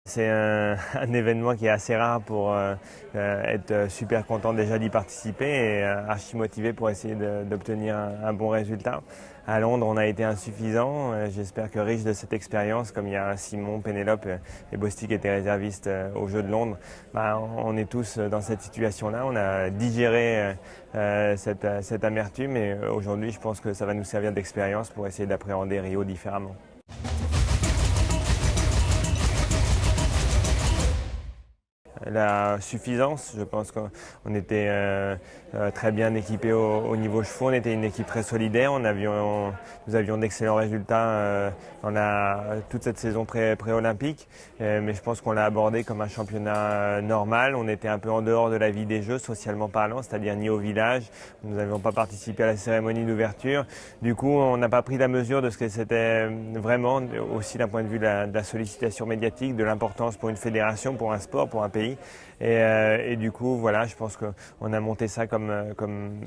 C'est un événement qui est assez rare pour être super content déjà d'y participer et archi motivé pour essayer d'obtenir un bon résultat. À Londres, on a été insuffisant. J'espère que riche de cette expérience, comme il y a Simon, Pénélope et Bostik qui étaient réservistes aux Jeux de Londres, on est tous dans cette situation-là. On a digéré cette amertume et aujourd'hui, je pense que ça va nous servir d'expérience pour essayer d'appréhender Rio différemment. La suffisance, je pense qu'on était très bien équipés au niveau chevaux, on était une équipe très solidaire, nous avions d'excellents résultats toute cette saison pré-olympique, mais je pense qu'on l'a abordé comme un championnat normal, on était un peu en dehors de la vie des Jeux, socialement parlant, c'est-à-dire ni au village, nous n'avions pas participé à la cérémonie d'ouverture, du coup on n'a pas pris la mesure de ce que c'était vraiment, aussi d'un point de vue de la sollicitation médiatique, de l'importance pour une fédération, pour un sport, pour un pays. Et du coup, voilà, je pense qu'on a monté ça comme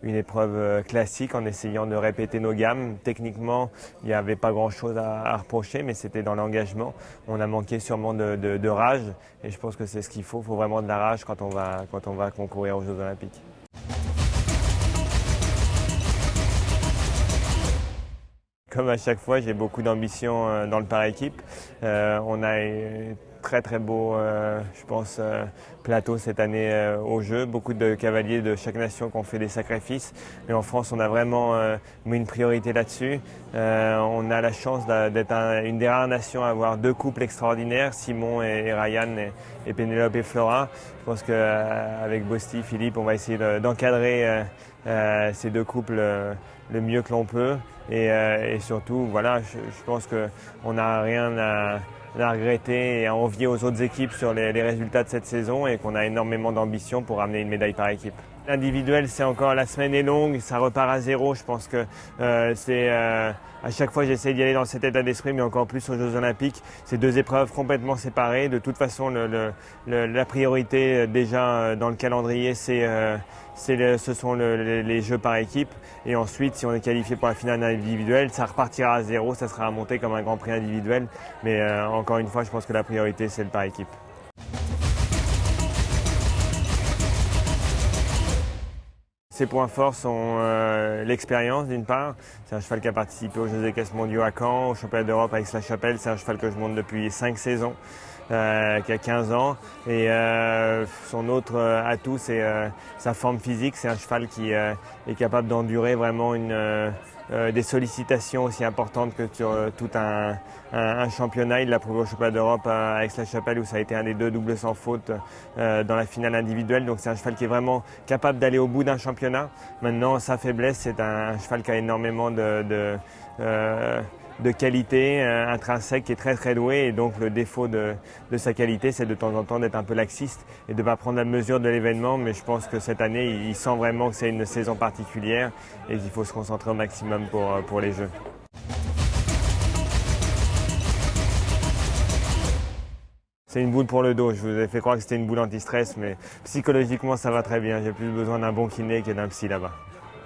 une épreuve classique en essayant de répéter nos gammes. Techniquement, il n'y avait pas grand-chose à reprocher, mais c'était dans l'engagement. On a manqué sûrement de rage et je pense que c'est ce qu'il faut. Il faut vraiment de la rage quand on va concourir aux Jeux Olympiques. Comme à chaque fois, j'ai beaucoup d'ambition dans le par équipe. On a très beau, je pense, plateau cette année au jeu. Beaucoup de cavaliers de chaque nation qui ont fait des sacrifices. Mais en France, on a vraiment mis une priorité là-dessus. On a la chance d'être une des rares nations à avoir deux couples extraordinaires, Simon et Ryan et Pénélope et Flora. Je pense qu'avec Bosti, Philippe, on va essayer d'encadrer ces deux couples le mieux que l'on peut. Et surtout, voilà, je pense qu'on n'a rien à regretter et à envier aux autres équipes sur les résultats de cette saison et qu'on a énormément d'ambition pour ramener une médaille par équipe. L'individuel, c'est encore, la semaine est longue, ça repart à zéro. Je pense que à chaque fois j'essaie d'y aller dans cet état d'esprit, mais encore plus aux Jeux Olympiques. C'est deux épreuves complètement séparées. De toute façon, la priorité déjà dans le calendrier, ce sont les Jeux par équipe. Et ensuite, si on est qualifié pour la finale individuelle, ça repartira à zéro, ça sera monté comme un Grand Prix individuel. Mais encore une fois, je pense que la priorité, c'est le par équipe. Ses points forts sont l'expérience d'une part. C'est un cheval qui a participé aux Jeux équestres mondiaux à Caen, au championnat d'Europe à Aix-la-Chapelle. C'est un cheval que je monte depuis 5 saisons, qui a 15 ans. Et son autre atout, c'est sa forme physique. C'est un cheval qui est capable d'endurer vraiment des sollicitations aussi importantes que sur tout un championnat. Il l'a prouvé au championnat d'Europe à Aix-la-Chapelle où ça a été un des deux doubles sans faute dans la finale individuelle. Donc c'est un cheval qui est vraiment capable d'aller au bout d'un championnat. Maintenant, sa faiblesse, c'est un cheval qui a énormément de qualité intrinsèque, qui est très doué, et donc le défaut de sa qualité, c'est de temps en temps d'être un peu laxiste et de ne pas prendre la mesure de l'événement. Mais je pense que cette année, il sent vraiment que c'est une saison particulière et qu'il faut se concentrer au maximum pour les Jeux. C'est une boule pour le dos. Je vous ai fait croire que c'était une boule anti-stress, mais psychologiquement, ça va très bien. J'ai plus besoin d'un bon kiné que d'un psy là-bas.